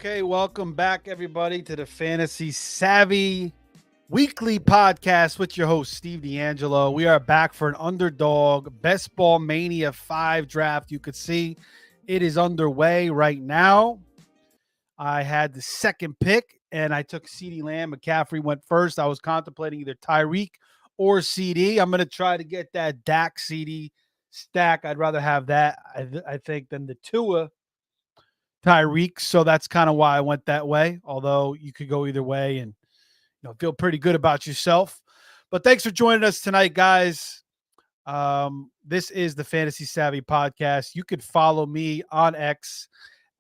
Okay, welcome back, everybody, to the Fantasy Savvy Weekly Podcast with your host, Steve D'Angelo. We are back for an Underdog Best Ball Mania 5 draft. You could see it is underway right now. I had the second pick, and I took CeeDee Lamb. McCaffrey went first. I was contemplating either Tyreek or CD. I'm going to try to get that Dak CD stack. I'd rather have that, I think, than the Tua Tyreek. So that's kind of why I went that way. Although you could go either way and feel pretty good about yourself. But thanks for joining us tonight, guys. This is the Fantasy Savvy Podcast. You could follow me on X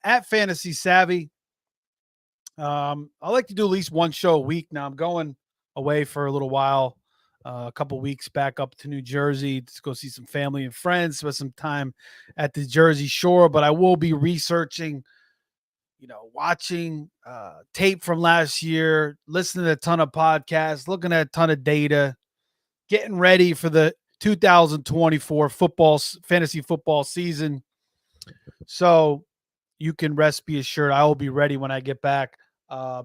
at Fantasy Savvy. I like to do at least one show a week. Now I'm going away for a little while, a couple weeks back up to New Jersey to go see some family and friends, spend some time at the Jersey Shore. But I will be researching, watching tape from last year, listening to a ton of podcasts, looking at a ton of data, getting ready for the 2024 fantasy football season. So you can rest be assured I will be ready when I get back.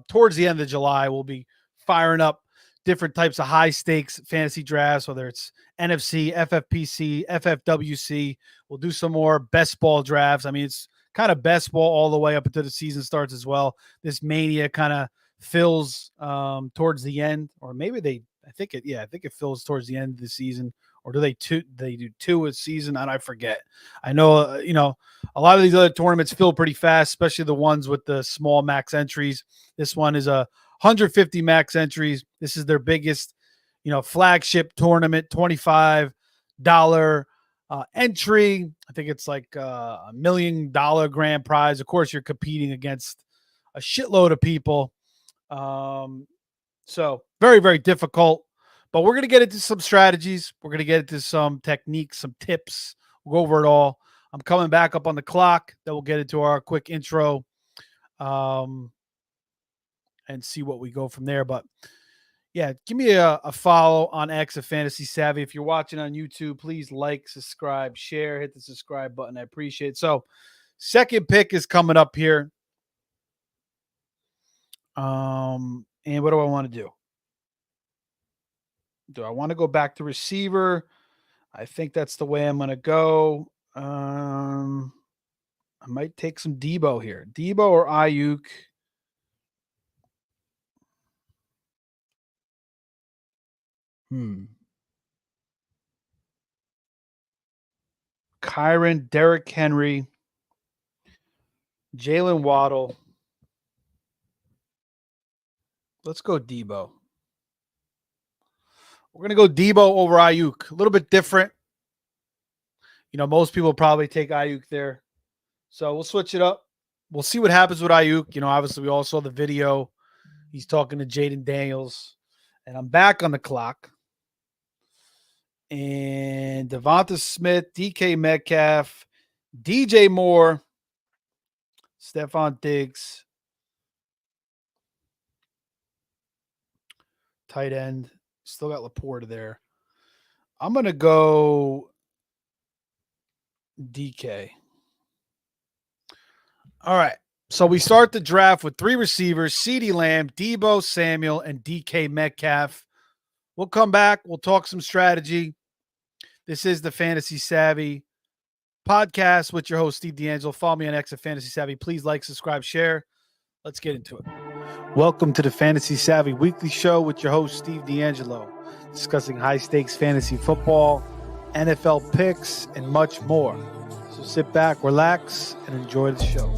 Towards the end of July, we'll be firing up different types of high stakes fantasy drafts, whether it's NFC, FFPC, FFWC. We'll do some more best ball drafts. I mean, it's kind of best ball all the way up until the season starts as well. This Mania kind of fills towards the end, or maybe I think it fills towards the end of the season. Or do they do two a season? I forget. I know, a lot of these other tournaments fill pretty fast, especially the ones with the small max entries. This one is a 150 max entries. This is their biggest, flagship tournament, $25 entry. I think it's like $1 million grand prize. Of course, you're competing against a shitload of people. So very, very difficult. But we're going to get into some strategies. We're going to get into some techniques, some tips. We'll go over it all. I'm coming back up on the clock. Then we'll get into our quick intro and see what we go from there. But, yeah, give me a follow on X at Fantasy Savvy. If you're watching on YouTube, please like, subscribe, share, hit the subscribe button. I appreciate it. So, second pick is coming up here. And what do I want to do? Do I want to go back to receiver? I think that's the way I'm going to go. I might take some Debo here. Debo or Ayuk. Kyron, Derrick Henry, Jalen Waddle. Let's go Debo. We're going to go Debo over Ayuk. A little bit different. Most people probably take Ayuk there. So we'll switch it up. We'll see what happens with Ayuk. Obviously we all saw the video. He's talking to Jaden Daniels. And I'm back on the clock. And Devonta Smith, DK Metcalf, DJ Moore, Stephon Diggs, tight end. Still got Laporta there. I'm going to go DK. All right. So we start the draft with three receivers, CeeDee Lamb, Debo Samuel, and DK Metcalf. We'll come back. We'll talk some strategy. This is the Fantasy Savvy Podcast with your host, Steve D'Angelo. Follow me on X at Fantasy Savvy. Please like, subscribe, share. Let's get into it. Welcome to the Fantasy Savvy Weekly Show with your host, Steve D'Angelo, discussing high-stakes fantasy football, NFL picks, and much more. So sit back, relax, and enjoy the show.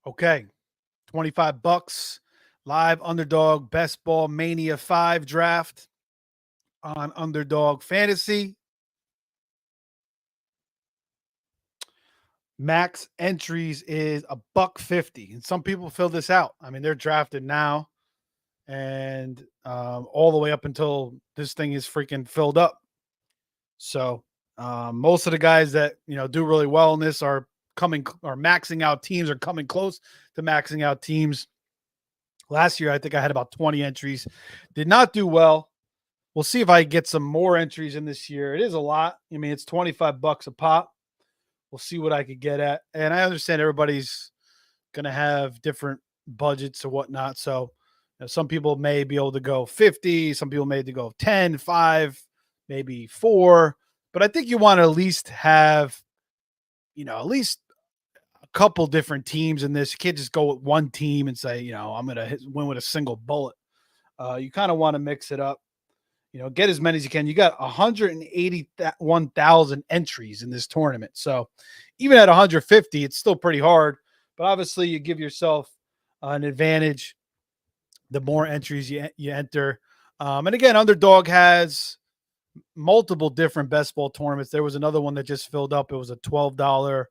Okay, $25 live Underdog Best Ball Mania 5 draft on Underdog Fantasy. Max entries is $150, and some people fill this out. I mean, they're drafted now, and all the way up until this thing is freaking filled up. So Most of the guys that do really well in this are maxing out teams, are coming close to maxing out teams. Last year, I think I had about 20 entries. Did not do well. We'll see if I get some more entries in this year. It is a lot. I mean, it's $25 a pop. We'll see what I could get at. And I understand everybody's going to have different budgets or whatnot. So some people may be able to go 50. Some people may have to go 10, 5, maybe 4. But I think you want to at least have, at least a couple different teams in this. You can't just go with one team and say, I'm going to win with a single bullet. You kind of want to mix it up. Get as many as you can. You got 181,000 entries in this tournament. So even at 150, it's still pretty hard. But obviously, you give yourself an advantage the more entries you enter. And again, Underdog has multiple different best ball tournaments. There was another one that just filled up. It was a $12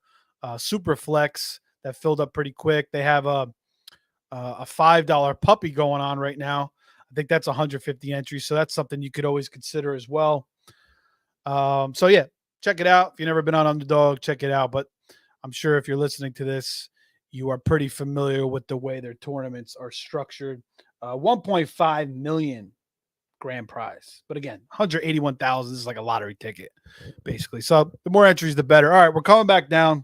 super flex that filled up pretty quick. They have a $5 puppy going on right now. I think that's 150 entries. So that's something you could always consider as well. So yeah, check it out. If you've never been on Underdog, check it out. But I'm sure if you're listening to this, you are pretty familiar with the way their tournaments are structured. 1.5 million grand prize. But again, 181,000 is like a lottery ticket, basically. So the more entries, the better. All right, we're coming back down.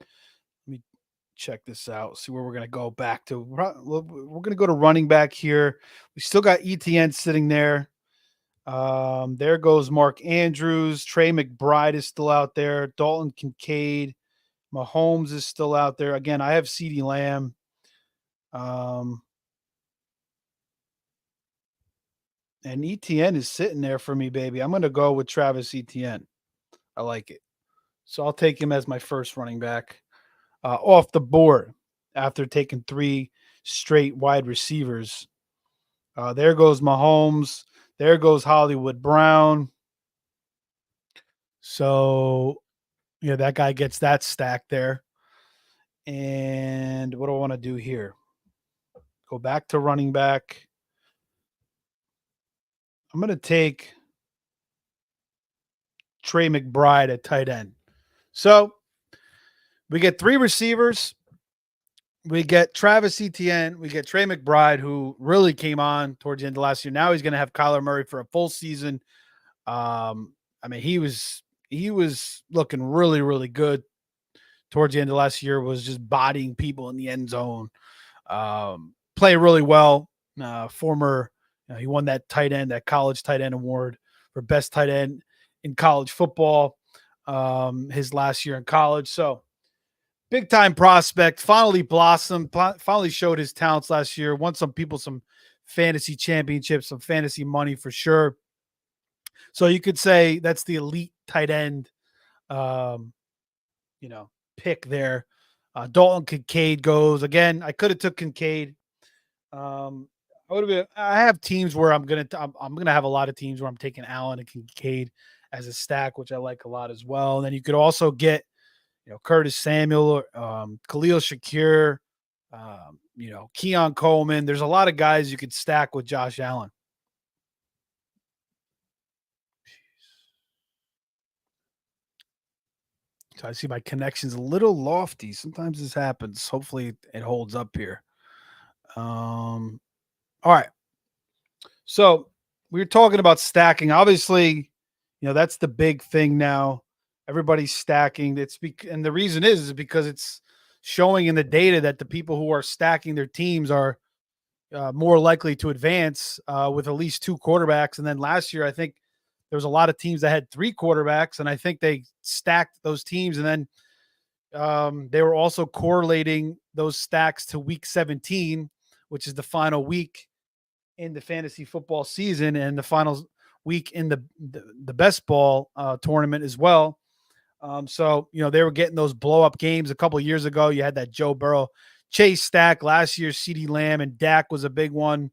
Let me check this out, see where we're going to go back to. We're going to go to running back here. We still got ETN sitting there. There goes Mark Andrews. Trey McBride is still out there. Dalton Kincaid. Mahomes is still out there. Again, I have CeeDee Lamb. And ETN is sitting there for me, baby. I'm going to go with Travis Etienne. I like it. So I'll take him as my first running back off the board after taking 3 straight wide receivers. There goes Mahomes. There goes Hollywood Brown. So, yeah, that guy gets that stack there. And what do I want to do here? Go back to running back. I'm going to take Trey McBride at tight end. So we get 3 receivers. We get Travis Etienne. We get Trey McBride, who really came on towards the end of last year. Now he's going to have Kyler Murray for a full season. I mean, he was looking really, really good towards the end of last year. Was just bodying people in the end zone. Playing really well. He won that college tight end award for best tight end in college football. His last year in college. So big time prospect, finally blossomed, finally showed his talents last year. Won some people some fantasy championships, some fantasy money for sure. So you could say that's the elite tight end, pick there. Dalton Kincaid goes again. I could have took Kincaid. I have teams where I'm gonna have a lot of teams where I'm taking Allen and Kincaid as a stack, which I like a lot as well. And then you could also get Curtis Samuel, Khalil Shakir, Keon Coleman. There's a lot of guys you could stack with Josh Allen. So I see my connection's a little lofty. Sometimes this happens. Hopefully it holds up here. All right. So we were talking about stacking. Obviously, that's the big thing now. Everybody's stacking. And the reason is because it's showing in the data that the people who are stacking their teams are more likely to advance with at least 2 quarterbacks. And then last year, I think there was a lot of teams that had 3 quarterbacks, and I think they stacked those teams. And then they were also correlating those stacks to week 17, which is the final week in the fantasy football season and the final week in the best ball tournament as well. So, they were getting those blow up games a couple of years ago. You had that Joe Burrow Chase stack last year. CeeDee Lamb and Dak was a big one.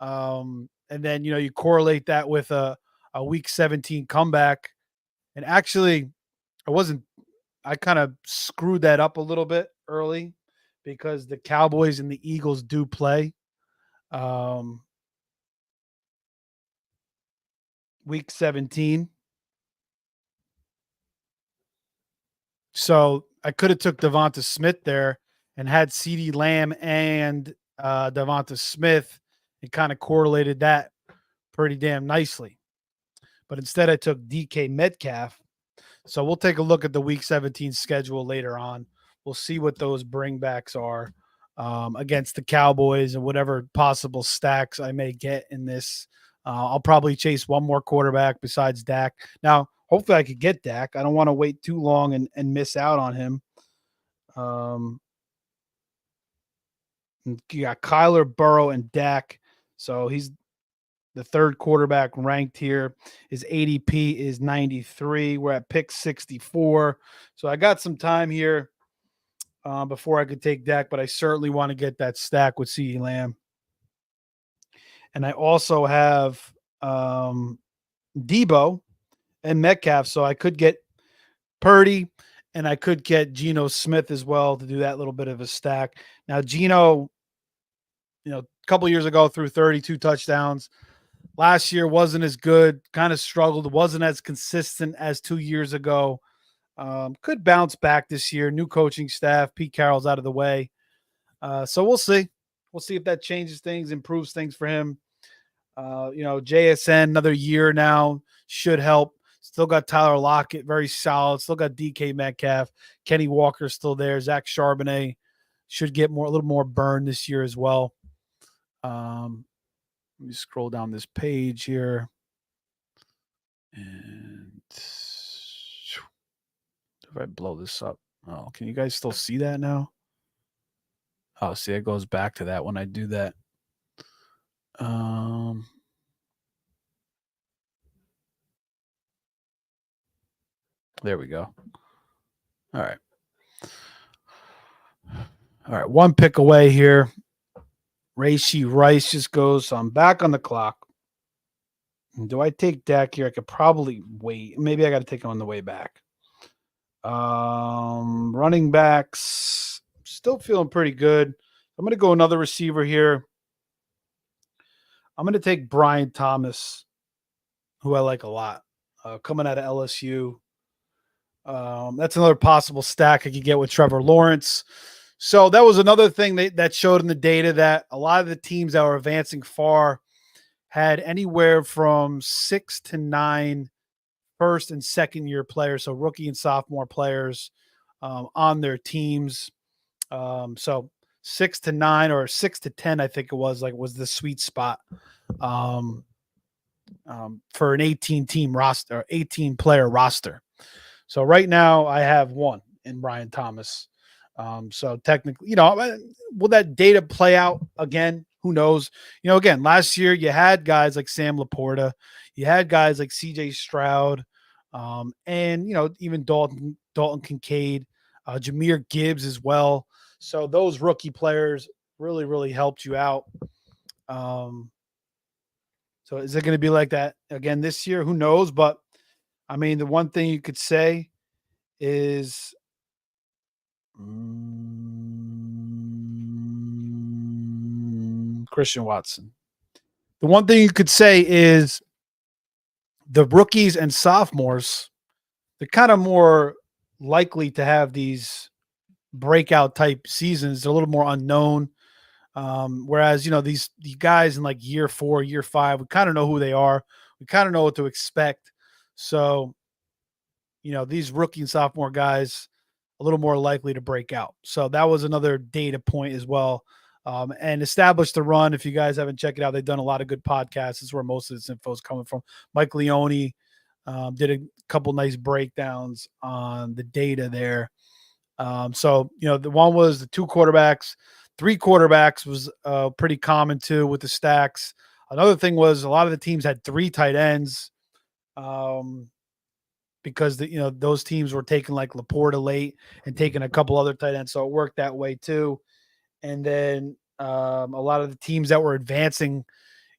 And then, you correlate that with a week 17 comeback. And actually, I kind of screwed that up a little bit early because the Cowboys and the Eagles do play. Week 17. So I could have took Devonta Smith there and had CeeDee Lamb and Devonta Smith and kind of correlated that pretty damn nicely. But instead, I took DK Metcalf. So we'll take a look at the Week 17 schedule later on. We'll see what those bringbacks are against the Cowboys and whatever possible stacks I may get in this. I'll probably chase one more quarterback besides Dak. Now, hopefully, I could get Dak. I don't want to wait too long and miss out on him. You got Kyler, Burrow, and Dak. So he's the third quarterback ranked here. His ADP is 93. We're at pick 64. So I got some time here before I could take Dak, but I certainly want to get that stack with CeeDee Lamb. And I also have Debo and Metcalf, so I could get Purdy and I could get Geno Smith as well to do that little bit of a stack. Now, Geno, a couple years ago threw 32 touchdowns. Last year wasn't as good, kind of struggled, wasn't as consistent as 2 years ago. Could bounce back this year. New coaching staff. Pete Carroll's out of the way. So we'll see. We'll see if that changes things, improves things for him. JSN, another year now, should help. Still got Tyler Lockett, very solid. Still got DK Metcalf. Kenny Walker still there. Zach Charbonnet should get a little more burn this year as well. Let me scroll down this page here. And if I blow this up, can you guys still see that now? Oh, see, it goes back to that when I do that. There we go. All right. One pick away here. Rashee Rice just goes. So I'm back on the clock. Do I take Dak here? I could probably wait. Maybe I got to take him on the way back. Running backs, still feeling pretty good. I'm going to go another receiver here. I'm going to take Brian Thomas, who I like a lot, coming out of LSU. That's another possible stack I could get with Trevor Lawrence. So that was another thing that showed in the data that a lot of the teams that were advancing far had anywhere from 6 to 9 first and second year players, so rookie and sophomore players on their teams. So 6 to 9 or 6 to 10, I think it was the sweet spot for an 18 roster, 18 player roster. So right now I have one in Brian Thomas. So technically, will that data play out again? Who knows? Again, last year you had guys like Sam Laporta, you had guys like CJ Stroud, and even Dalton Kincaid, Jahmyr Gibbs as well. So those rookie players really, really helped you out. So is it going to be like that again this year? Who knows? But I mean, the one thing you could say is Christian Watson. The one thing you could say is the rookies and sophomores, they're kind of more likely to have these breakout type seasons. They're a little more unknown. Whereas, these guys in like year 4, year 5, we kind of know who they are. We kind of know what to expect. So, these rookie and sophomore guys, a little more likely to break out. So that was another data point as well. And Establish the Run, if you guys haven't checked it out, they've done a lot of good podcasts. This is where most of this info is coming from. Mike Leone did a couple nice breakdowns on the data there. So, the one was the 2 quarterbacks. 3 quarterbacks was pretty common too with the stacks. Another thing was a lot of the teams had 3 tight ends because those teams were taking like Laporta late and taking a couple other tight ends. So it worked that way too. And then a lot of the teams that were advancing,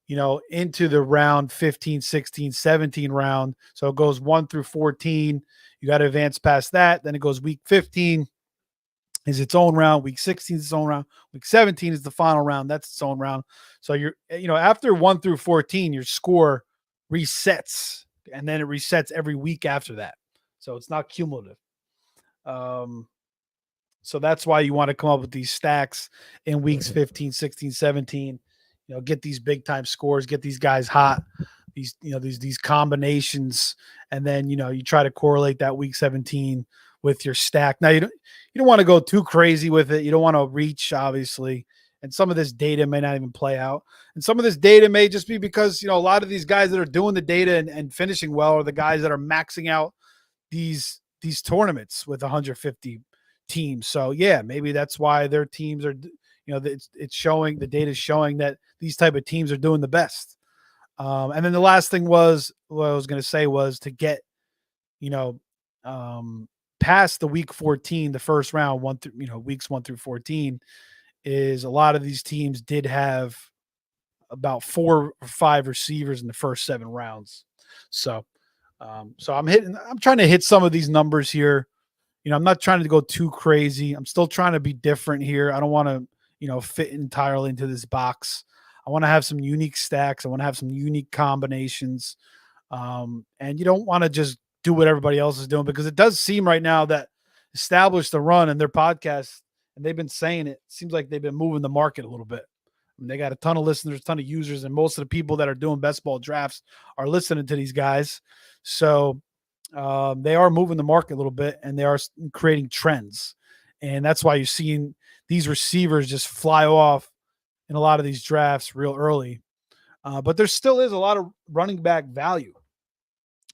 into the round 15, 16, 17 round. So it goes 1 through 14. You got to advance past that. Then it goes week 15 is its own round. Week 16 is its own round. Week 17 is the final round. That's its own round. So after 1 through 14, your score resets, and then it resets every week after that. So it's not cumulative. Um, so that's why you want to come up with these stacks in weeks 15, 16, 17. Get these big time scores, get these guys hot, these combinations, and then you try to correlate that week 17 with your stack. Now you don't want to go too crazy with it. You don't want to reach, obviously. And some of this data may not even play out. And some of this data may just be because, a lot of these guys that are doing the data and finishing well are the guys that are maxing out these tournaments with 150 teams. So yeah, maybe that's why their teams are, it's showing, the data is showing that these type of teams are doing the best. And then the last thing was what I was going to say was to get, you know, past the week 14, the first round, weeks 1 through 14, is a lot of these teams did have about 4 or 5 receivers in the first 7 rounds. So I'm trying to hit some of these numbers here. I'm not trying to go too crazy. I'm still trying to be different here. I don't want to, fit entirely into this box. I want to have some unique stacks. I want to have some unique combinations. And you don't want to just do what everybody else is doing, because it does seem right now that Established the Run and their podcast, and they've been saying it seems like they've been moving the market a little bit. I mean, they got a ton of listeners, a ton of users, and most of the people that are doing best ball drafts are listening to these guys. So they are moving the market a little bit, and they are creating trends. And that's why you're seeing these receivers just fly off in a lot of these drafts real early. But there still is a lot of running back value.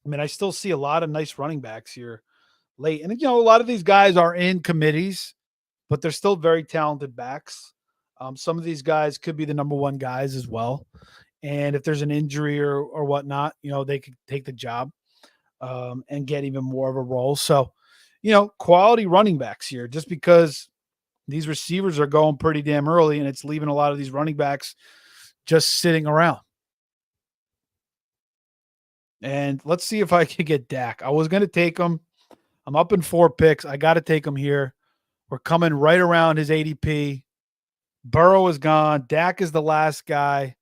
I mean, I still see a lot of nice running backs here late. And, a lot of these guys are in committees, but they're still very talented backs. Some of these guys could be the number one guys as well. And if there's an injury or whatnot, they could take the job and get even more of a role. So, quality running backs here, just because these receivers are going pretty damn early, and it's leaving a lot of these running backs just sitting around. And let's see if I can get Dak. I was going to take him. I'm up in 4 picks. I got to take him here. We're coming right around his ADP. Burrow is gone. Dak is the last guy.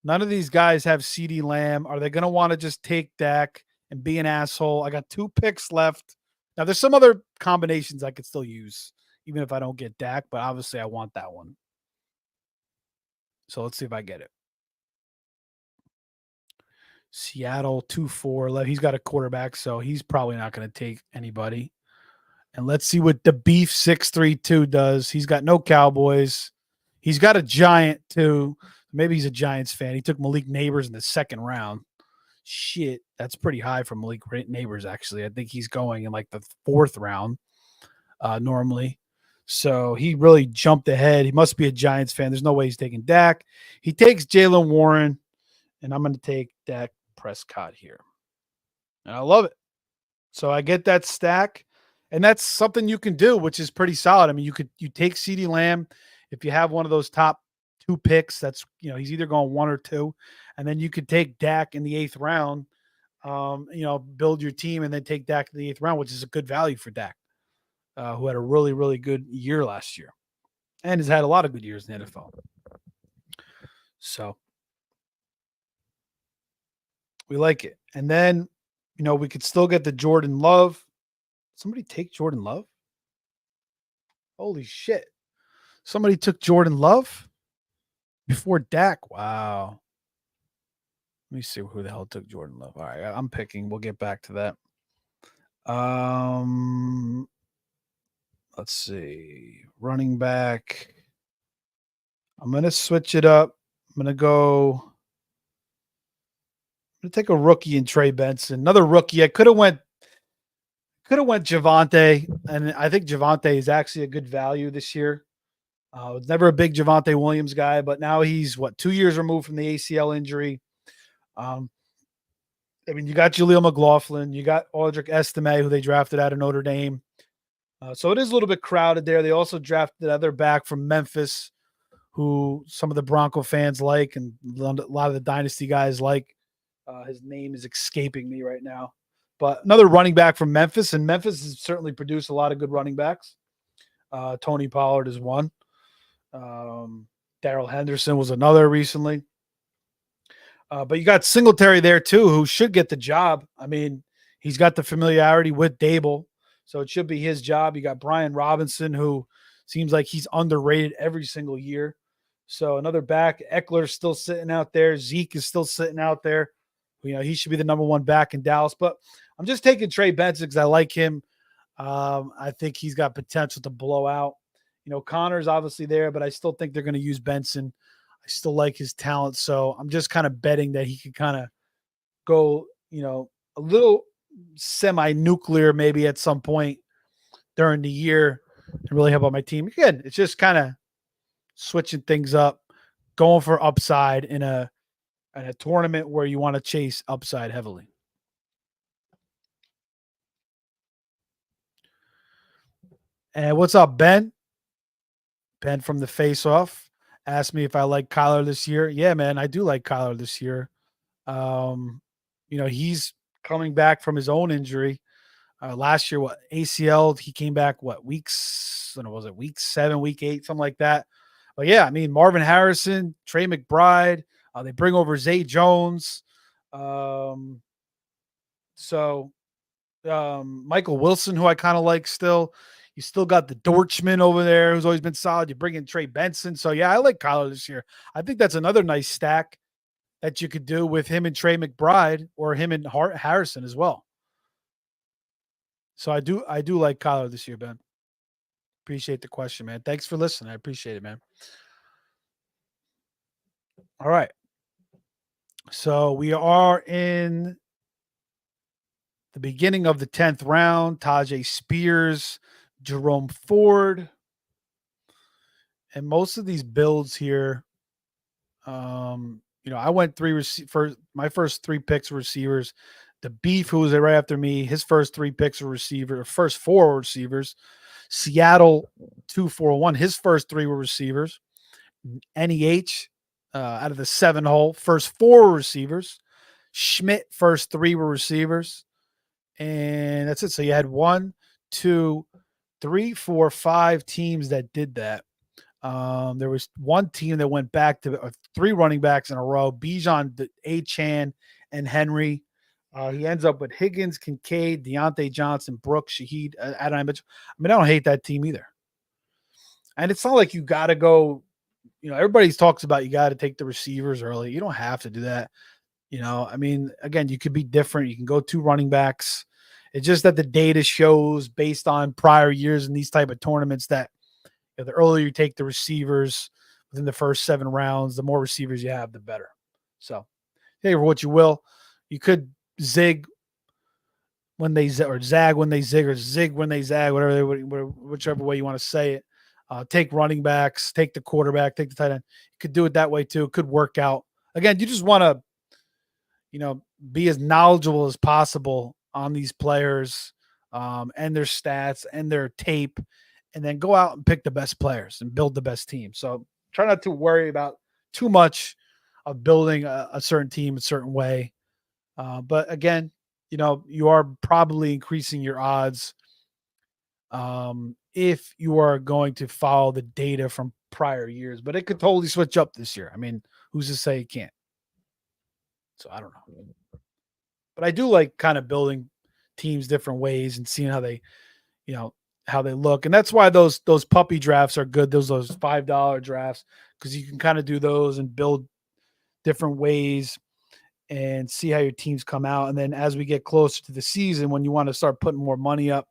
None of these guys have CeeDee Lamb. Are they going to want to just take Dak and be an asshole? I got 2 picks left. Now, there's some other combinations I could still use, even if I don't get Dak, but obviously I want that one. So let's see if I get it. Seattle 2-4. He's got a quarterback, so he's probably not going to take anybody. And let's see what the Beef 632 does. He's got no Cowboys. He's got a Giant too. Maybe he's a Giants fan. He took Malik Neighbors in the 2nd round. Shit, that's pretty high for Malik Neighbors, actually. I think he's going in like the 4th round normally. So he really jumped ahead. He must be a Giants fan. There's no way he's taking Dak. He takes Jalen Warren, and I'm going to take Dak Prescott here. And I love it. So I get that stack, and that's something you can do, which is pretty solid. I mean, you take CeeDee Lamb if you have one of those top 2 picks. That's, he's either going 1 or 2, and then you could take Dak in the 8th round. Build your team and then take Dak in the 8th round, which is a good value for Dak, who had a really, really good year last year and has had a lot of good years in the NFL. So we like it. And then, we could still get the Jordan Love. Somebody take Jordan Love? Holy shit. Somebody took Jordan Love before Dak. Wow. Let me see who the hell took Jordan Love. All right, I'm picking. We'll get back to that. Let's see. Running back. I'm going to switch it up. I'm going to take a rookie in Trey Benson. Another rookie. I could have went Javonte, and I think Javonte is actually a good value this year. I was never a big Javonte Williams guy, but now he's 2 years removed from the ACL injury. I mean, you got Jaleel McLaughlin, you got Audric Estime, who they drafted out of Notre Dame. So it is a little bit crowded there. They also drafted other back from Memphis, who some of the Bronco fans like, and a lot of the dynasty guys like. His name is escaping me right now. But another running back from Memphis, and Memphis has certainly produced a lot of good running backs. Tony Pollard is one. Darrell Henderson was another recently. But you got Singletary there too, who should get the job. I mean, he's got the familiarity with Dable. So it should be his job. You got Brian Robinson, who seems like he's underrated every single year. So another back. Eckler's still sitting out there. Zeke is still sitting out there. He should be the number one back in Dallas. But I'm just taking Trey Benson because I like him. I think he's got potential to blow out. Connor's obviously there, but I still think they're going to use Benson. I still like his talent. So I'm just kind of betting that he could kind of go, a little semi-nuclear maybe at some point during the year and really help out my team. Again, it's just kind of switching things up, going for upside in a tournament where you want to chase upside heavily. And what's up, Ben? Ben from the Face Off asked me if I like Kyler this year. Yeah, man, I do like Kyler this year. He's coming back from his own injury. Last year, what ACL? He came back weeks? I don't know, was it week 7, week 8, something like that? But yeah, I mean Marvin Harrison, Trey McBride. They bring over Zay Jones. Um, so Michael Wilson, who I kind of like still. You still got the Dortchman over there, who's always been solid. You bring in Trey Benson. So yeah, I like Kyler this year. I think that's another nice stack that you could do with him and Trey McBride or him and Harrison as well. So I do like Kyler this year, Ben. Appreciate the question, man. Thanks for listening. I appreciate it, man. All right. So we are in the beginning of the 10th round. Tajay Spears, Jerome Ford. And most of these builds here, I went for my first 3 picks were receivers. The Beef, who was right after me, his first 3 picks were first 4 were receivers. Seattle 241, his first 3 were receivers. NEH out of the 7 hole, first 4 were receivers. Schmidt, first 3 were receivers. And that's it. So you had 1, 2, 3, 4, 5 teams that did that. There was one team that went back to 3 running backs in a row: Bijan, Achan, and Henry. He ends up with Higgins, Kincaid, Deontay Johnson, Brooks, Shaheed, Adam. I mean, I don't hate that team either. And it's not like you got to go. Everybody talks about you got to take the receivers early. You don't have to do that. I mean, again, you could be different. You can go 2 running backs. It's just that the data shows based on prior years in these type of tournaments that the earlier you take the receivers within the first 7 rounds, the more receivers you have, the better. So, hey, for what you will, you could zig when they or zag when they zig, or zig when they zag, whichever way you want to say it. Take running backs, take the quarterback, take the tight end. You could do it that way too. It could work out. Again, you just want to, be as knowledgeable as possible on these players and their stats and their tape, and then go out and pick the best players and build the best team. So try not to worry about too much of building a certain team a certain way. But again, you are probably increasing your odds if you are going to follow the data from prior years. But it could totally switch up this year. I mean, who's to say it can't? So I don't know. But I do like kind of building teams different ways and seeing how they, how they look. And that's why those puppy drafts are good. Those $5 drafts, because you can kind of do those and build different ways and see how your teams come out. And then as we get closer to the season, when you want to start putting more money up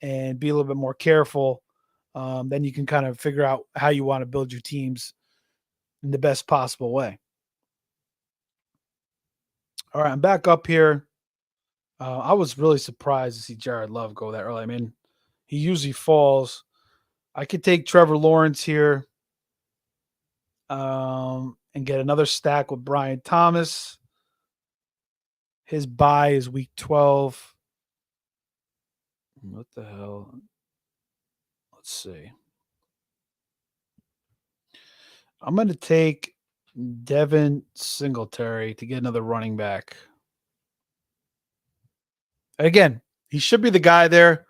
and be a little bit more careful, then you can kind of figure out how you want to build your teams in the best possible way. All right, I'm back up here. I was really surprised to see Jared Love go that early. I mean, he usually falls. I could take Trevor Lawrence here and get another stack with Brian Thomas. His bye is week 12. What the hell? Let's see. I'm going to take Devin Singletary to get another running back. Again, he should be the guy there.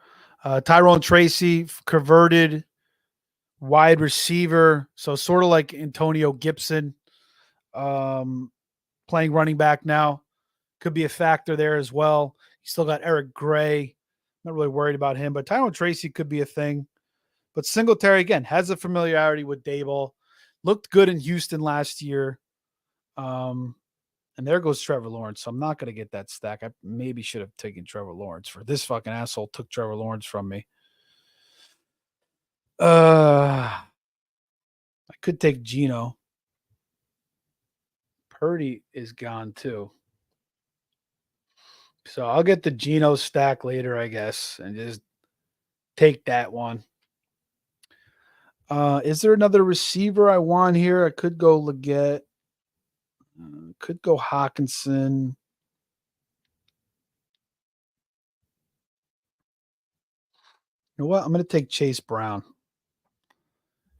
Tyrone Tracy, converted wide receiver. So sort of like Antonio Gibson, playing running back now. Could be a factor there as well. You still got Eric Gray. Not really worried about him, but Tyrone Tracy could be a thing. But Singletary, again, has a familiarity with Dayball. Looked good in Houston last year. Um, and there goes Trevor Lawrence. So I'm not going to get that stack. I maybe should have taken Trevor Lawrence for this fucking asshole took Trevor Lawrence from me. I could take Geno. Purdy is gone too. So I'll get the Geno stack later, I guess, and just take that one. Is there another receiver I want here? I could go Leggett. Could go Hawkinson. You know what? I'm going to take Chase Brown.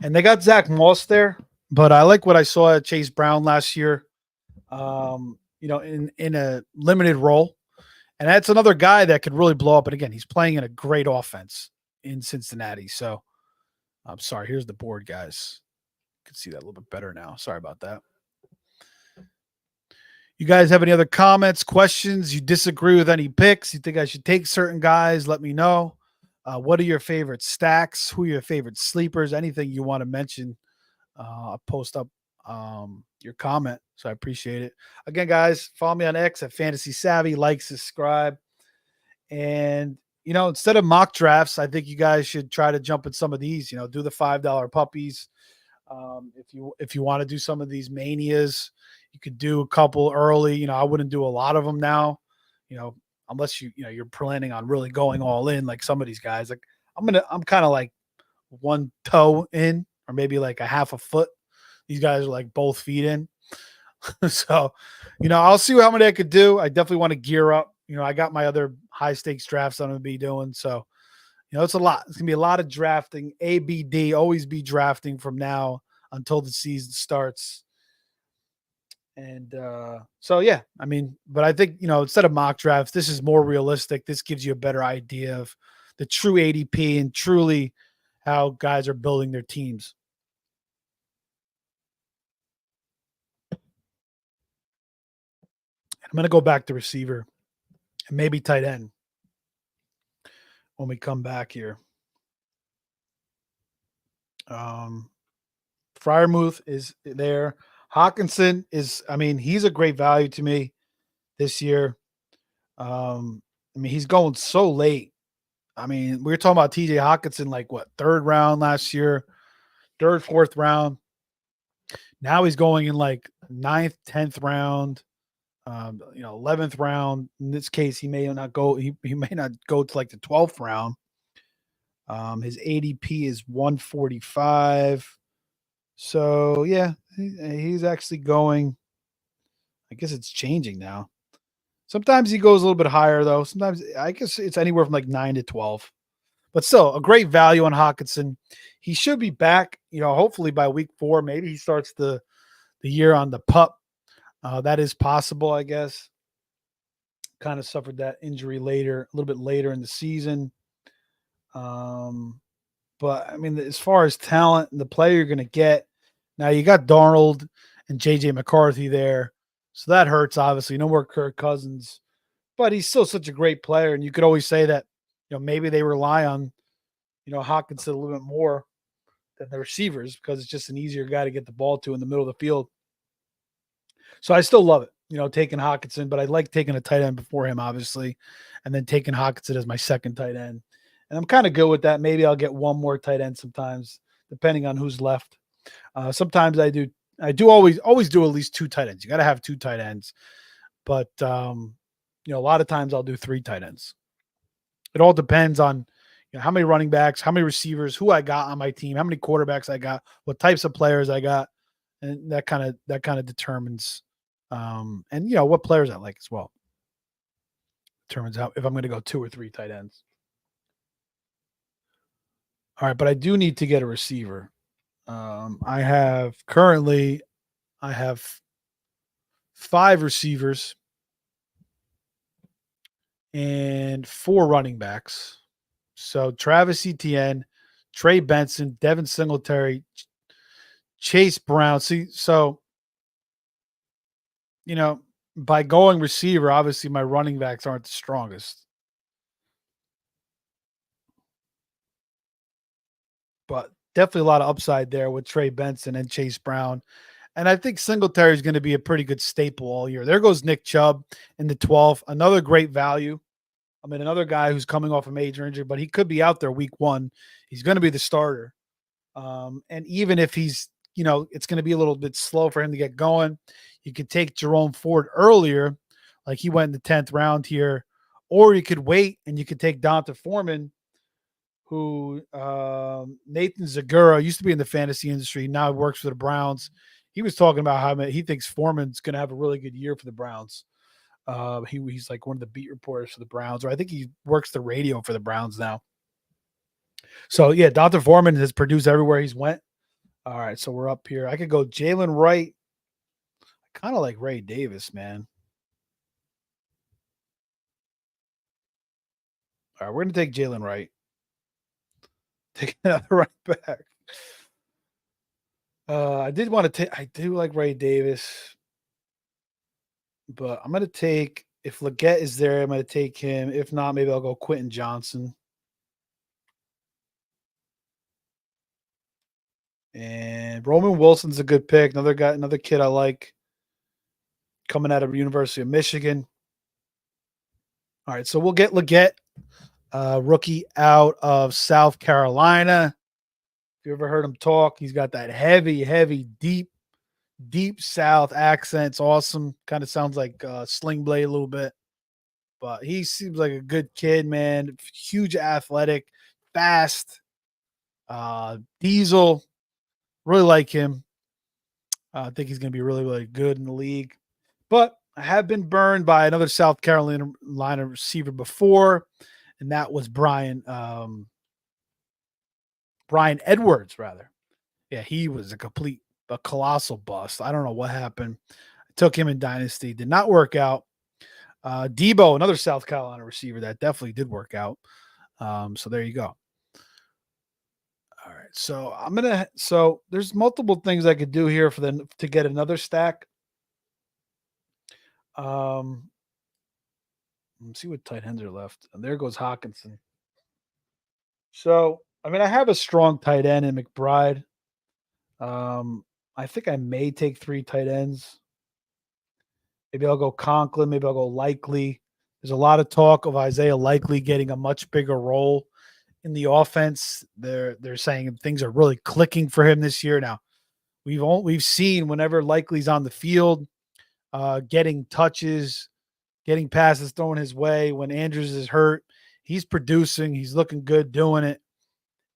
And they got Zach Moss there, but I like what I saw at Chase Brown last year. In a limited role. And that's another guy that could really blow up. And again, he's playing in a great offense in Cincinnati. So I'm sorry. Here's the board, guys. You can see that a little bit better now. Sorry about that. You guys have any other comments, questions? You disagree with any picks? You think I should take certain guys? Let me know. What are your favorite stacks? Who are your favorite sleepers? Anything you want to mention? I'll post up your comment. So I appreciate it. Again, guys, follow me on X at Fantasy Savvy. Like, subscribe. And, instead of mock drafts, I think you guys should try to jump in some of these, do the $5 puppies. If you want to do some of these manias, you could do a couple early. I wouldn't do a lot of them now, unless you're planning on really going all in like some of these guys. Like I'm kind of like one toe in, or maybe like a half a foot. These guys are like both feet in. So, I'll see how many I could do. I definitely want to gear up. I got my other high stakes drafts I'm going to be doing. So, it's a lot. It's going to be a lot of drafting. ABD, always be drafting from now until the season starts. And yeah, but I think, instead of mock drafts, this is more realistic. This gives you a better idea of the true ADP and truly how guys are building their teams. I'm going to go back to receiver and maybe tight end when we come back here. Fryermuth is there. Hawkinson is, he's a great value to me this year. He's going so late. We were talking about TJ Hawkinson, like what, third round last year, third, fourth round. Now he's going in like 9th, 10th round, 11th round. In this case, he may not go. He may not go to like the 12th round. His ADP is 145. So yeah, he's actually going. I guess it's changing now. Sometimes he goes a little bit higher though. Sometimes I guess it's anywhere from like 9 to 12. But still, a great value on Hawkinson. He should be back, hopefully by week 4. Maybe he starts the year on the pup. That is possible, I guess. Kind of suffered that injury later, a little bit later in the season. But as far as talent and the player you're going to get, now you got Darnold and JJ McCarthy there. So that hurts, obviously. No more Kirk Cousins. But he's still such a great player. And you could always say that, maybe they rely on, Hawkinson a little bit more than the receivers because it's just an easier guy to get the ball to in the middle of the field. So I still love it, taking Hawkinson, but I like taking a tight end before him, obviously, and then taking Hawkinson as my second tight end. And I'm kind of good with that. Maybe I'll get one more tight end sometimes, depending on who's left. Sometimes I do always do at least 2 tight ends. You got to have 2 tight ends. But, a lot of times I'll do 3 tight ends. It all depends on how many running backs, how many receivers, who I got on my team, how many quarterbacks I got, what types of players I got. And that kind of determines, what players I like as well. Determines how if I'm going to go 2 or 3 tight ends. All right, but I do need to get a receiver. I have 5 receivers and 4 running backs. So Travis Etienne, Trey Benson, Devin Singletary, Chase Brown. See, so by going receiver, obviously my running backs aren't the strongest. Definitely a lot of upside there with Trey Benson and Chase Brown. And I think Singletary is going to be a pretty good staple all year. There goes Nick Chubb in the 12th, another great value. I mean, another guy who's coming off a major injury, but he could be out there week one. He's going to be the starter. And even if he's, it's going to be a little bit slow for him to get going, you could take Jerome Ford earlier, like he went in the 10th round here, or you could wait and you could take Donta Foreman, who Nathan Zagura used to be in the fantasy industry. Now he works for the Browns. He was talking about how he thinks Foreman's going to have a really good year for the Browns. He's like one of the beat reporters for the Browns, or I think he works the radio for the Browns now. So yeah, Dr. Foreman has produced everywhere he's went. All right, so we're up here. I could go Jalen Wright. I kind of like Ray Davis, man. All right, we're gonna take Jalen Wright. Take another right back. I did want to take. I do like Ray Davis, but I'm gonna take. If Leggett is there, I'm gonna take him. If not, maybe I'll go Quentin Johnson. And Roman Wilson's a good pick. Another guy, another kid I like coming out of University of Michigan. All right, so we'll get Leggett, rookie out of South Carolina. If you ever heard him talk, he's got that heavy, deep South accent. It's awesome. Kind of sounds like Sling Blade a little bit, but he seems like a good kid, man. Huge athletic, fast, diesel. Really like him. I think he's going to be really good in the league. But I have been burned by another South Carolina receiver before, and that was Brian Edwards, rather. Yeah, he was a colossal bust. I don't know what happened. I took him in Dynasty, did not work out. Debo, another South Carolina receiver that definitely did work out. So there you go. All right, so there's multiple things I could do here to get another stack. Let's see what tight ends are left. And there goes Hawkinson. So, I mean, I have a strong tight end in McBride. I think I may take 3 tight ends. Maybe I'll go Conklin. Maybe I'll go Likely. There's a lot of talk of Isaiah Likely getting a much bigger role in the offense. They're saying things are really clicking for him this year. Now, we've seen whenever Likely's on the field, getting touches, getting passes thrown his way. When Andrews is hurt, he's producing. He's looking good doing it.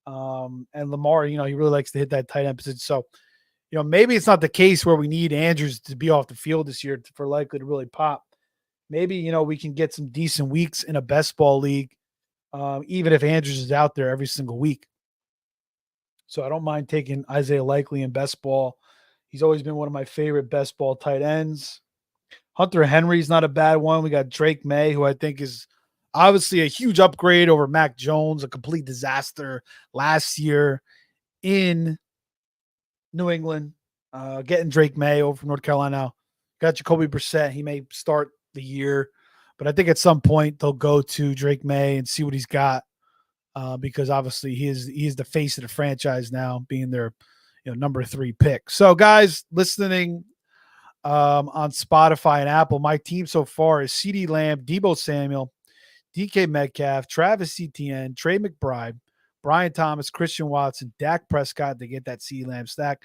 And Lamar, he really likes to hit that tight end position. So, maybe it's not the case where we need Andrews to be off the field this year for Likely to really pop. Maybe, we can get some decent weeks in a best ball league, even if Andrews is out there every single week. So I don't mind taking Isaiah Likely in best ball. He's always been one of my favorite best ball tight ends. Hunter Henry's not a bad one. We got Drake May, who I think is obviously a huge upgrade over Mac Jones, a complete disaster last year in New England. Getting Drake May over from North Carolina. Got Jacoby Brissett. He may start the year, but I think at some point they'll go to Drake May and see what he's got, because obviously he is the face of the franchise now, being their number 3 pick. So guys listening on Spotify and Apple, my team so far is CeeDee Lamb, Deebo Samuel, DK Metcalf, Travis Etienne, Trey McBride, Brian Thomas, Christian Watson, Dak Prescott to get that CeeDee Lamb stack.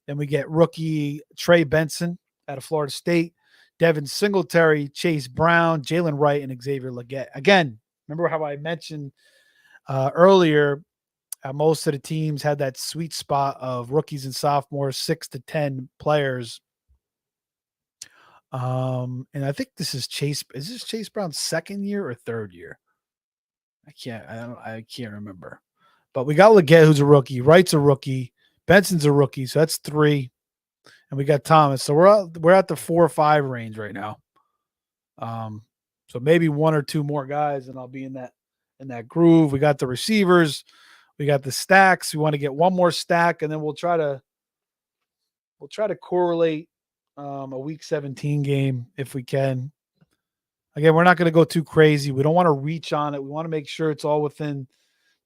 Then we get rookie Trey Benson out of Florida State, Devin Singletary, Chase Brown, Jalen Wright, and Xavier Leggett. Again, remember how I mentioned earlier, most of the teams had that sweet spot of rookies and sophomores, 6 to 10 players. And I think this is Chase. Is this Chase Brown's second year or third year? I can't remember. But we got Leggett, who's a rookie. Wright's a rookie. Benson's a rookie. So that's 3. And we got Thomas. So we're at the 4 or 5 range right now. So maybe 1 or 2 more guys, and I'll be in that groove. We got the receivers. We got the stacks. We want to get 1 more stack, and then we'll try to correlate a week 17 game if we can. Again, we're not going to go too crazy. We don't want to reach on it. We want to make sure it's all within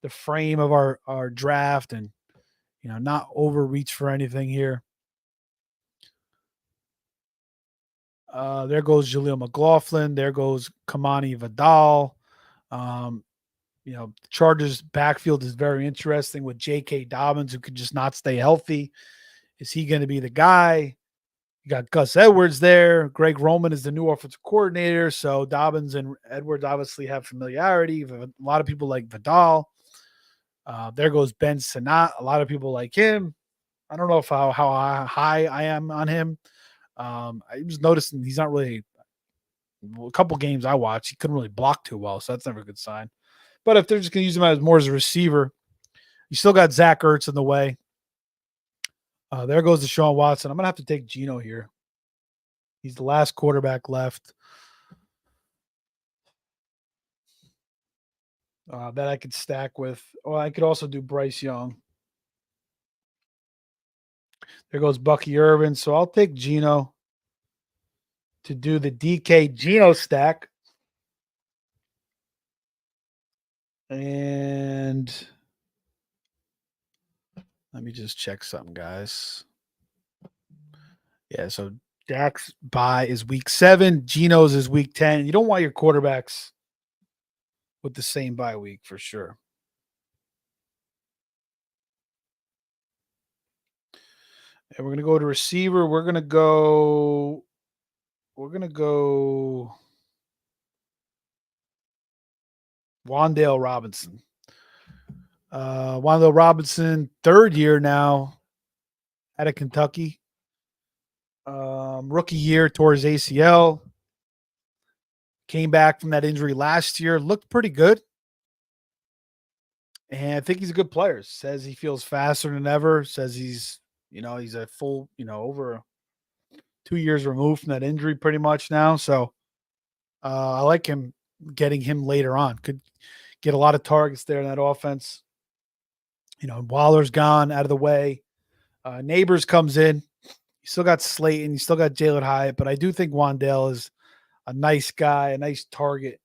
the frame of our draft and Not overreach for anything here. There goes Jaleel McLaughlin. There goes Kamani Vidal. Um, the Chargers backfield is very interesting with J.K. Dobbins, who could just not stay healthy. Is he going to be the guy? You got Gus Edwards there. Greg Roman is the new offensive coordinator. So Dobbins and Edwards obviously have familiarity. A lot of people like Vidal. There goes Ben Sinnott. A lot of people like him. I don't know if how high I am on him. I was noticing he's not really a couple games I watched. He couldn't really block too well, so that's never a good sign. But if they're just going to use him as more as a receiver, you still got Zach Ertz in the way. There goes Deshaun Watson. I'm going to have to take Geno here. He's the last quarterback left that I could stack with. Or I could also do Bryce Young. There goes Bucky Irvin. So I'll take Geno to do the DK Geno stack. And let me just check something, guys. Yeah, so Dak's bye is week 7. Geno's is week 10. You don't want your quarterbacks with the same bye week for sure. And we're gonna go to receiver. We're gonna go Wan'Dale Robinson. Wan'Dale Robinson, third year now out of Kentucky. Rookie year tore his ACL. Came back from that injury last year. Looked pretty good. And I think he's a good player. Says he feels faster than ever. Says he's a full, over 2 years removed from that injury pretty much now. So I like him getting him later on. Could get a lot of targets there in that offense. Waller's gone out of the way. Neighbors comes in. You still got Slayton. You still got Jalen Hyatt. But I do think Wan'Dale is a nice guy, a nice target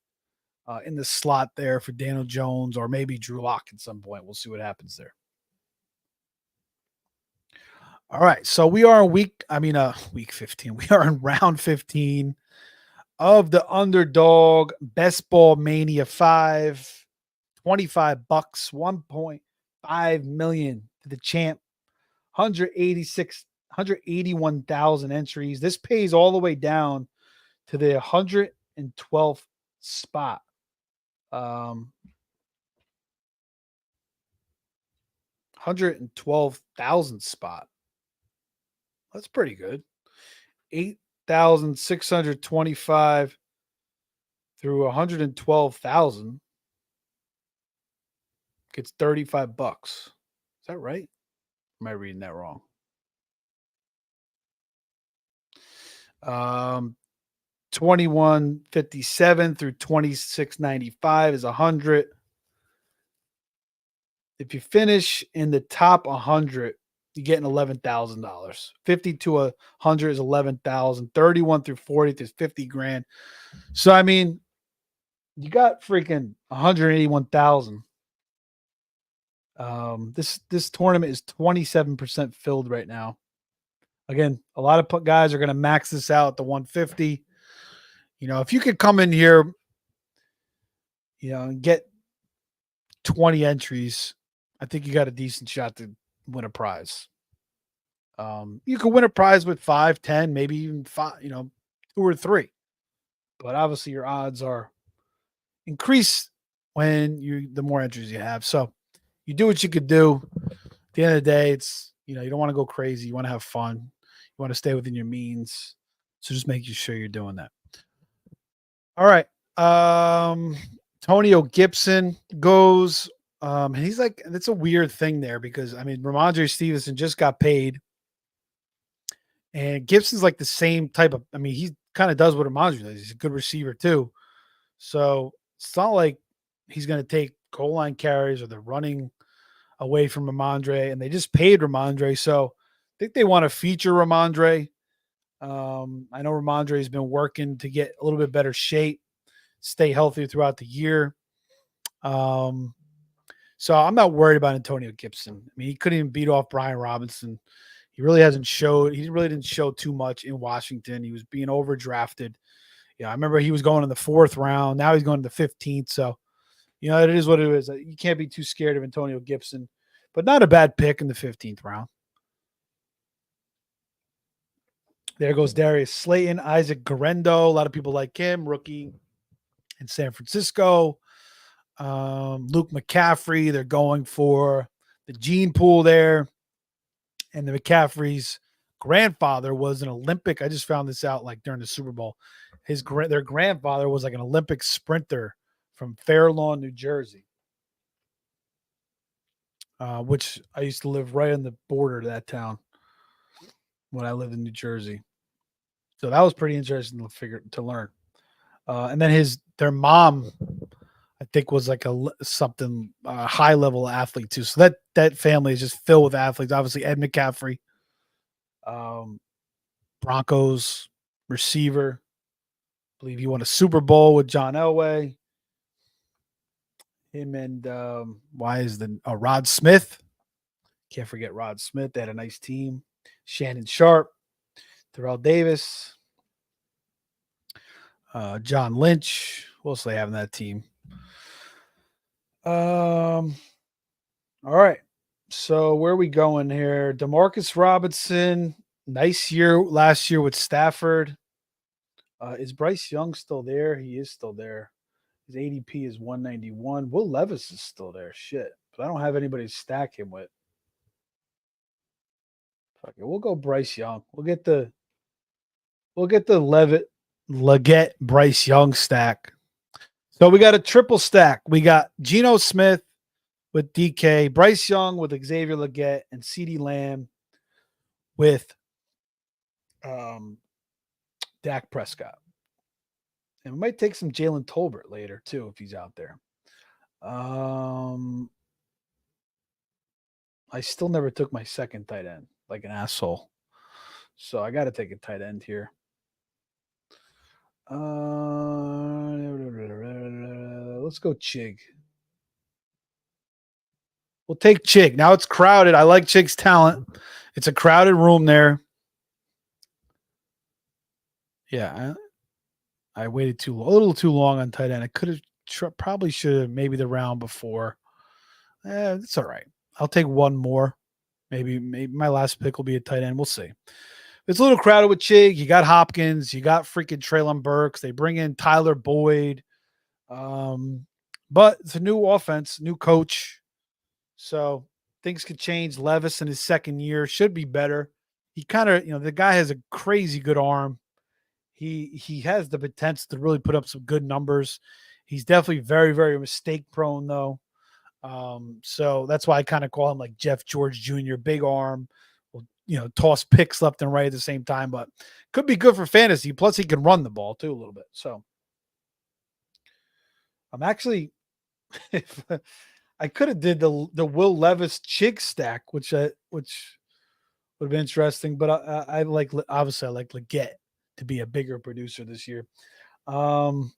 in the slot there for Daniel Jones or maybe Drew Lock at some point. We'll see what happens there. All right. So we are in week 15. We are in round 15 of the Underdog Best Ball Mania 5. $25, 1.5 million to the champ, 181,000 entries. This pays all the way down to the 112th spot. 112,000 spot. That's pretty good. 8,625 through 112,000 gets $35. Is that right? Or am I reading that wrong? 2157 through 2695 is 100. If you finish in the top 100, you're getting $11,000. 50 to 100 is 11,000. 31 through 40 is 50 grand. So I mean, you got freaking 181,000. This tournament is 27% filled right now. Again, a lot of guys are going to max this out to 150. If you could come in here, and get 20 entries, I think you got a decent shot to win a prize. You could win a prize with 5, 10, maybe even 5, 2 or 3. But obviously your odds are increased when the more entries you have. So you do what you could do. At the end of the day, it's, you don't want to go crazy. You want to have fun. You want to stay within your means. So just make sure you're doing that. All right. Antonio Gibson goes. And he's like, that's a weird thing there because, Ramondre Stevenson just got paid. And Gibson's like the same type of, he kind of does what Ramondre does. He's a good receiver too. So it's not like he's going to take goal line carries or they're running away from Ramondre, and they just paid Ramondre. So I think they want to feature Ramondre. I know Ramondre has been working to get a little bit better shape, stay healthy throughout the year. So I'm not worried about Antonio Gibson. I mean, he couldn't even beat off Brian Robinson. He really hasn't showed. He really didn't show too much in Washington. He was being overdrafted. Yeah, I remember he was going in the 4th round. Now he's going to the 15th. So, it is what it is. You can't be too scared of Antonio Gibson, but not a bad pick in the 15th round. There goes Darius Slayton, Isaac Garendo. A lot of people like him, rookie in San Francisco. Luke McCaffrey. They're going for the gene pool there. And the McCaffrey's grandfather was an Olympic. I just found this out like during the Super Bowl. Their grandfather was like an Olympic sprinter from Fair Lawn, New Jersey, which I used to live right on the border of that town when I lived in New Jersey. So that was pretty interesting to learn. And then their mom, I think, was like something high level athlete too. So that family is just filled with athletes. Obviously, Ed McCaffrey, Broncos receiver. I believe he won a Super Bowl with John Elway. Him and Rod Smith. Can't forget Rod Smith. They had a nice team. Shannon Sharp, Terrell Davis, John Lynch. What else do they have in that team? All right. So where are we going here? Demarcus Robinson, nice year last year with Stafford. Is Bryce Young still there? He is still there. His ADP is 191. Will Levis is still there. Shit. But I don't have anybody to stack him with. Fuck it. We'll go Bryce Young. We'll get the Leggett Bryce Young stack. So we got a triple stack. We got Geno Smith with DK, Bryce Young with Xavier Leggett, and CeeDee Lamb with Dak Prescott. And we might take some Jalen Tolbert later too if he's out there. I still never took my second tight end like an asshole. So I got to take a tight end here. Let's go Chig. We'll take Chig. Now it's crowded. I like Chig's talent. It's a crowded room there. Yeah, I waited a little too long on tight end. I could have probably should have maybe the round before. It's all right. I'll take one more. Maybe my last pick will be a tight end. We'll see. It's a little crowded with Chig. You got Hopkins. You got freaking Treylon Burks. They bring in Tyler Boyd. But it's a new offense, new coach. So things could change. Levis in his second year should be better. He kind of, the guy has a crazy good arm. He has the potential to really put up some good numbers. He's definitely very, very mistake prone though. So that's why I kind of call him like Jeff George Jr., big arm, will, toss picks left and right at the same time, but could be good for fantasy. Plus he can run the ball too a little bit. So I'm actually, if I could have did the Will Levis Chig stack, which would have been interesting, but I like, obviously I like Leggett to be a bigger producer this year. All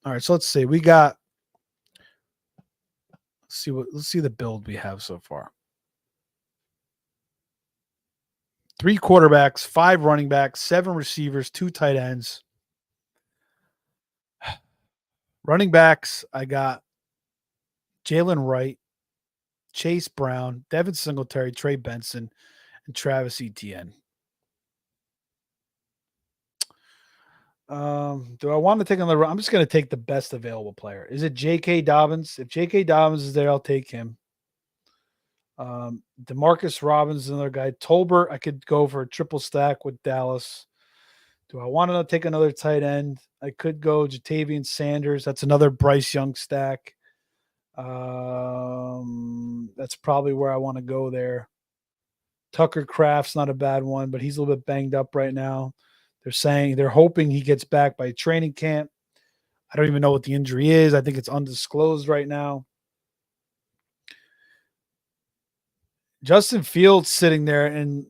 right. So let's see, let's see the build we have so far. 3 quarterbacks, 5 running backs, 7 receivers, 2 tight ends. Running backs, I got Jalen Wright, Chase Brown, Devin Singletary, Trey Benson, and Travis Etienne. Do I want to take another? I'm just going to take the best available player. Is it J.K. Dobbins? If J.K. Dobbins is there, I'll take him. Demarcus Robinson, another guy. Tolbert, I could go for a triple stack with Dallas. Do I want to take another tight end? I could go Jatavian Sanders. That's another Bryce Young stack. That's probably where I want to go there. Tucker Kraft's not a bad one, but he's a little bit banged up right now. They're hoping he gets back by training camp. I don't even know what the injury is. I think it's undisclosed right now. Justin Fields sitting there, and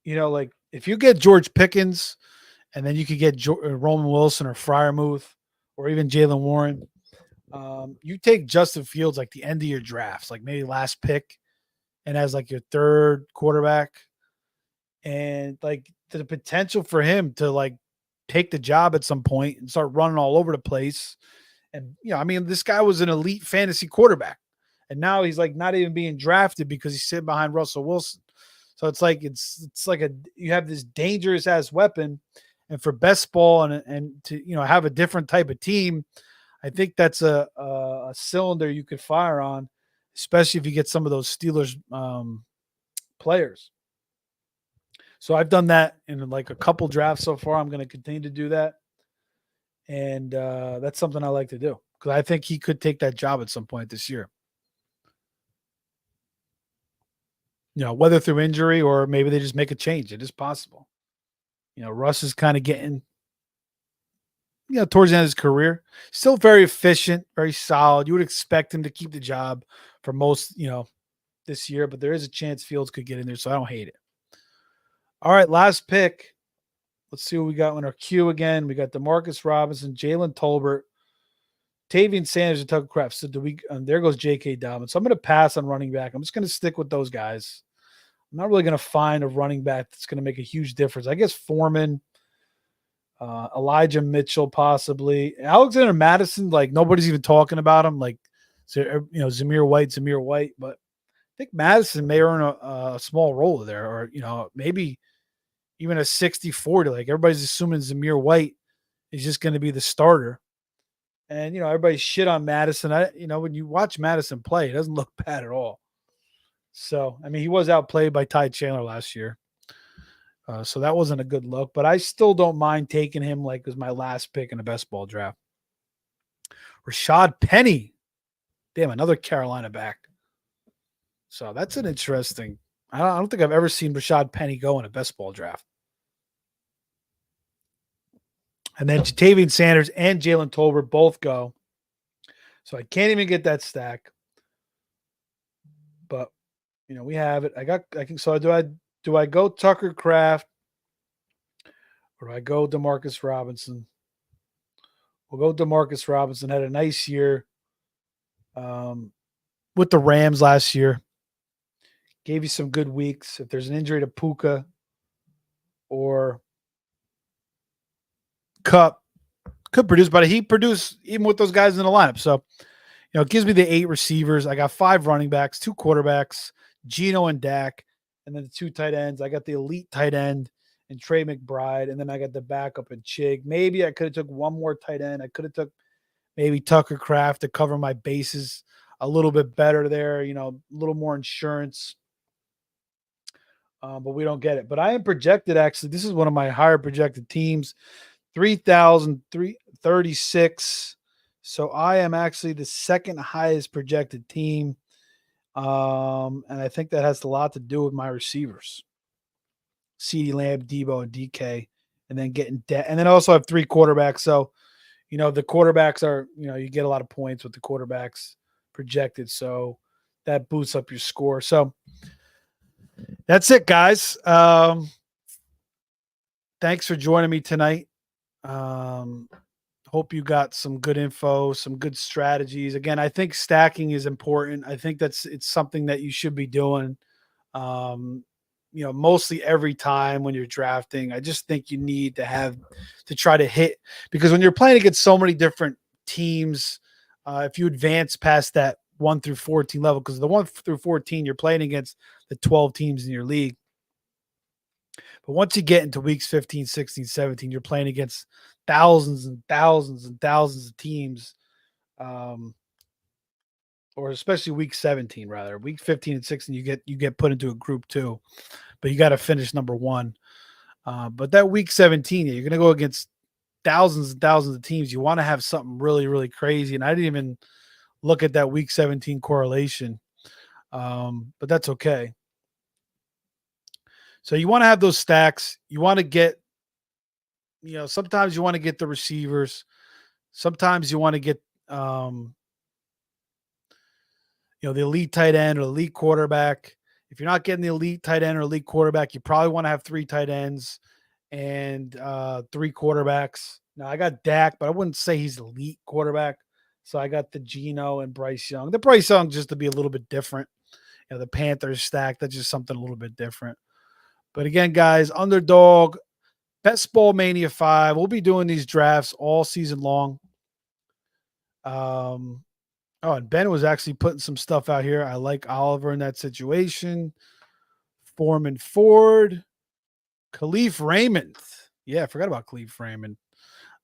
like if you get George Pickens, and then you could get Roman Wilson or Freiermuth, or even Jalen Warren, You take Justin Fields like the end of your drafts, like maybe last pick, and as like your third quarterback, and like the potential for him to like take the job at some point and start running all over the place. And I mean, this guy was an elite fantasy quarterback, and now he's like not even being drafted because he's sitting behind Russell Wilson. So it's like you have this dangerous ass weapon, and for best ball and to have a different type of team, I think that's a cylinder you could fire on, especially if you get some of those Steelers players. So I've done that in like a couple drafts so far. I'm going to continue to do that, and that's something I like to do because I think he could take that job at some point this year. Whether through injury or maybe they just make a change. It is possible. Russ is kind of getting, towards the end of his career, still very efficient, very solid. You would expect him to keep the job for most, this year, but there is a chance Fields could get in there, so I don't hate it. All right, last pick. Let's see what we got in our queue again. We got Demarcus Robinson, Jalen Tolbert, Tavian Sanders, and Tucker Kraft. So there goes J.K. Dobbins. So I'm going to pass on running back. I'm just going to stick with those guys. I'm not really going to find a running back that's going to make a huge difference. I guess Foreman, Elijah Mitchell, possibly. Alexander Madison, like nobody's even talking about him. Like, Zamir White. But I think Madison may earn a small role there, or, maybe even a 60-40. Like everybody's assuming Zamir White is just going to be the starter. And, everybody shit on Madison. When you watch Madison play, it doesn't look bad at all. So, I mean, he was outplayed by Ty Chandler last year. So that wasn't a good look, but I still don't mind taking him like as my last pick in the best ball draft. Rashad Penny. Damn, another Carolina back. So that's an interesting. I don't think I've ever seen Rashad Penny go in a best ball draft. And then Jatavian Sanders and Jalen Tolbert both go. So I can't even get that stack. But we have it. So do I go Tucker Kraft or do I go Demarcus Robinson? We'll go Demarcus Robinson. Had a nice year with the Rams last year. Gave you some good weeks. If there's an injury to Puka or Cup, could produce, but he produced even with those guys in the lineup. So, it gives me the 8 receivers. I got 5 running backs, 2 quarterbacks, Geno and Dak, and then the 2 tight ends. I got the elite tight end and Trey McBride, and then I got the backup in Chig. Maybe I could have took one more tight end. I could have took maybe Tucker Kraft to cover my bases a little bit better there, a little more insurance. But we don't get it. But I am projected, actually, this is one of my higher projected teams, 3,336. So I am actually the second highest projected team. And I think that has a lot to do with my receivers. CeeDee Lamb, Debo, and DK. And then and then I also have 3 quarterbacks. So, the quarterbacks are, you get a lot of points with the quarterbacks projected. So that boosts up your score. So that's it, guys. Thanks for joining me tonight. Hope you got some good info, some good strategies. Again, I think stacking is important. I think it's something that you should be doing. Mostly every time when you're drafting. I just think you need to try to hit, because when you're playing against so many different teams, if you advance past that 1 through 14 level, because the 1 through 14, you're playing against the 12 teams in your league. But once you get into weeks 15, 16, 17, you're playing against thousands and thousands and thousands of teams, or especially week 17, rather. Week 15 and 16, you get put into a group 2, but you got to finish number 1. But that week 17, you're going to go against thousands and thousands of teams. You want to have something really, really crazy. And I didn't even look at that week 17 correlation, but that's okay. So you want to have those stacks. You want to get, sometimes you want to get the receivers. Sometimes you want to get, the elite tight end or elite quarterback. If you're not getting the elite tight end or elite quarterback, you probably want to have 3 tight ends and 3 quarterbacks. Now I got Dak, but I wouldn't say he's elite quarterback. So I got the Geno and Bryce Young. The Bryce Young just to be a little bit different. The Panthers stack. That's just something a little bit different. But again, guys, Underdog, Best Ball Mania 5. We'll be doing these drafts all season long. And Ben was actually putting some stuff out here. I like Oliver in that situation. Foreman Ford. Khalif Raymond. Yeah, I forgot about Khalif Raymond.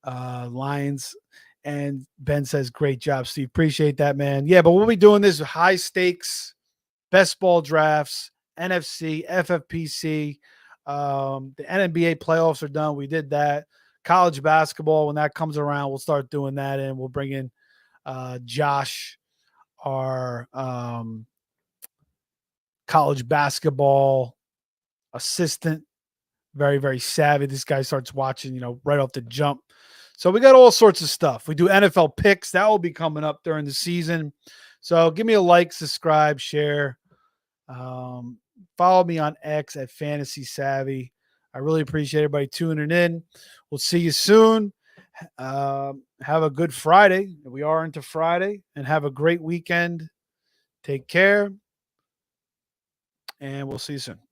Lions. And Ben says, great job, Steve. Appreciate that, man. Yeah, but we'll be doing this high stakes, best ball drafts, NFC, FFPC. The NBA playoffs are done. We did that. College basketball, when that comes around, we'll start doing that. And we'll bring in Josh, our college basketball assistant. Very, very savvy. This guy starts watching, right off the jump. So we got all sorts of stuff. We do NFL picks. That will be coming up during the season. So give me a like, subscribe, share. Follow me on X at Fantasy Savvy. I really appreciate everybody tuning in. We'll see you soon. Have a good Friday. We are into Friday. And have a great weekend. Take care. And we'll see you soon.